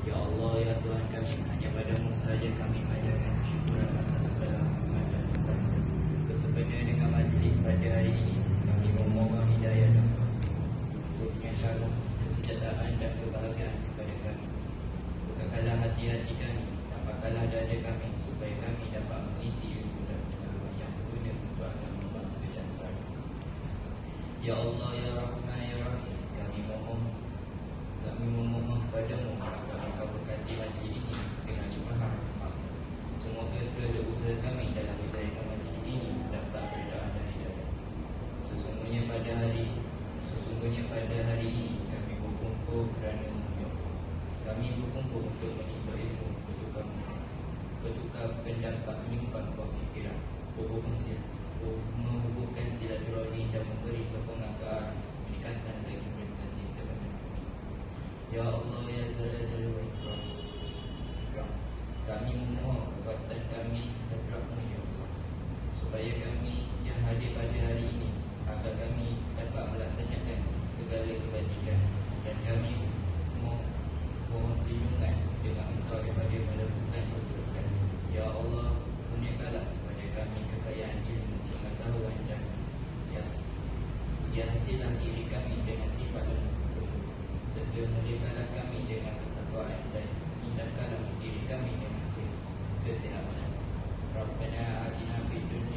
Ya Allah, ya Tuhan kami, hanya padamu sahaja kami panjatkan kesyukuran atas segala nikmat dan nikmat. Bersempena dengan majlis pada hari ini, kami memohon hidayah dan taufik untuk menyatakan kesejahteraan dan kebahagiaan kepada kami. Bukakanlah hati-hati kami, tampakkanlah dada kami, supaya kami dapat mengisi ilmu dan pengetahuan yang berguna untuk agama bangsa dan negara. Ya Allah, ya Rahman, ya Rahim, kami memohon kepadamu agar engkau berkati majlis ini dengan limpahan rahmat. Semoga segala usaha kami dalam menjayakan majlis ini dapat keridaan dan hidayah. Sesungguhnya pada hari ini kami berkumpul kerana senyum. Kami berkumpul untuk menuntut ilmu, bertukar pendapat, menyumbang fikiran, menghubungkan silaturahmi dan memberi sokongan ke arah peningkatan bagi prestasi kebangsaan kami. Ya Allah, ya Zalal wa Ikram, kami memohon kekuatan kami dan rahmat ya Allah, supaya kami yang hadir pada hari ini agar kami dapat melaksanakan segala kebajikan, dan kami mohon perlindungan dengan engkau daripada melakukan keburukan. Ya Allah, kurniakanlah kepada kami kekayaan ilmu, pengetahuan dan hasilkan diri kami dengan sifat lembut, serta muliakanlah kami dengan ketakwaan, dan indahkanlah diri kami dengan kesehatan. Rabbana atina fid dunya